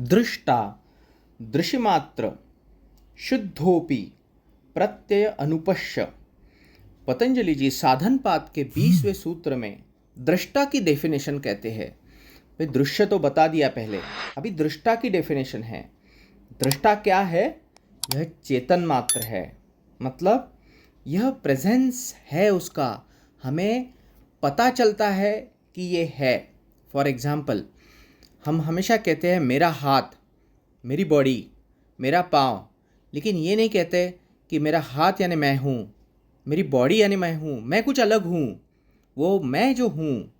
दृष्टा दृशिमात्र शुद्धोपि प्रत्यय अनुपश्य। पतंजलि जी साधनपाद के 20वें सूत्र में दृष्टा की डेफिनेशन कहते हैं। भाई दृश्य तो बता दिया पहले, अभी दृष्टा की डेफिनेशन है। दृष्टा क्या है? यह चेतन मात्र है, मतलब यह प्रेजेंस है उसका, हमें पता चलता है कि ये है। फॉर एग्जाम्पल, हम हमेशा कहते हैं मेरा हाथ, मेरी बॉडी, मेरा पाँव, लेकिन ये नहीं कहते कि मेरा हाथ यानी मैं हूँ, मेरी बॉडी यानी मैं हूँ, मैं कुछ अलग हूँ। वो मैं जो हूँ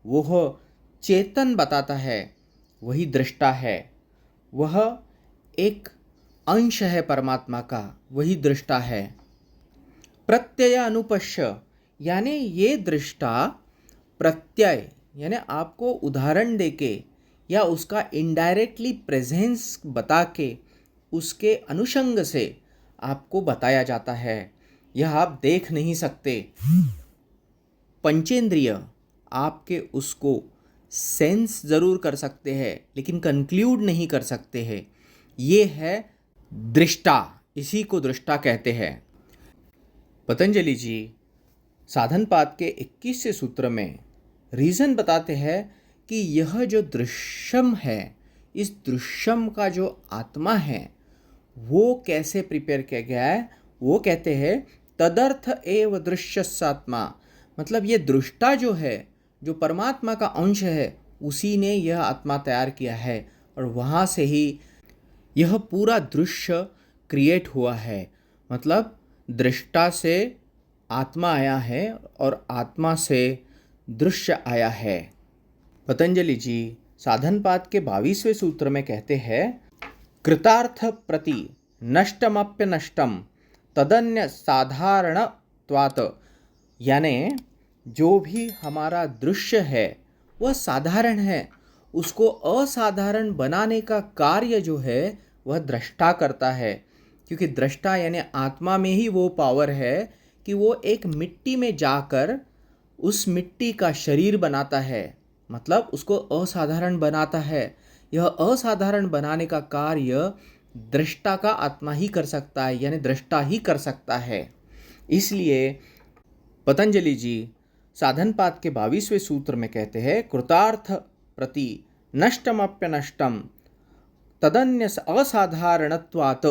वह चेतन बताता है, वही दृष्टा है। वह एक अंश है परमात्मा का, वही दृष्टा है। प्रत्यय अनुपश्य यानी ये दृष्टा प्रत्यय यानी आपको उदाहरण देके या उसका इनडायरेक्टली प्रेजेंस बता के उसके अनुषंग से आपको बताया जाता है। यह आप देख नहीं सकते, पंचेंद्रिय आपके उसको सेंस ज़रूर कर सकते हैं लेकिन कंक्लूड नहीं कर सकते हैं। ये है दृष्टा, इसी को दृष्टा कहते हैं। पतंजलि जी साधनपाद के 21वें सूत्र में रीज़न बताते हैं कि यह जो दृश्यम है, इस दृश्यम का जो आत्मा है वो कैसे प्रिपेयर किया गया है। वो कहते हैं तदर्थ एव दृश्यस्यात्मा, मतलब ये दृष्टा जो है, जो परमात्मा का अंश है, उसी ने यह आत्मा तैयार किया है और वहाँ से ही यह पूरा दृश्य क्रिएट हुआ है। मतलब दृष्टा से आत्मा आया है और आत्मा से दृश्य आया है। पतंजलि जी साधनपाद के 22वें सूत्र में कहते हैं कृतार्थ प्रति नष्टमप्य नष्टम तदन्य साधारणत्वात्, यानी जो भी हमारा दृश्य है वह साधारण है, उसको असाधारण बनाने का कार्य जो है वह दृष्टा करता है। क्योंकि दृष्टा यानी आत्मा में ही वो पावर है कि वो एक मिट्टी में जाकर उस मिट्टी का शरीर बनाता है, मतलब उसको असाधारण बनाता है। यह असाधारण बनाने का कार्य दृष्टा का आत्मा ही कर सकता है, यानी दृष्टा ही कर सकता है। इसलिए पतंजलि जी साधनपाद के 22वें सूत्र में कहते हैं कृतार्थ प्रति नष्टमप्य नष्टम तदन्य असाधारणत्वात्।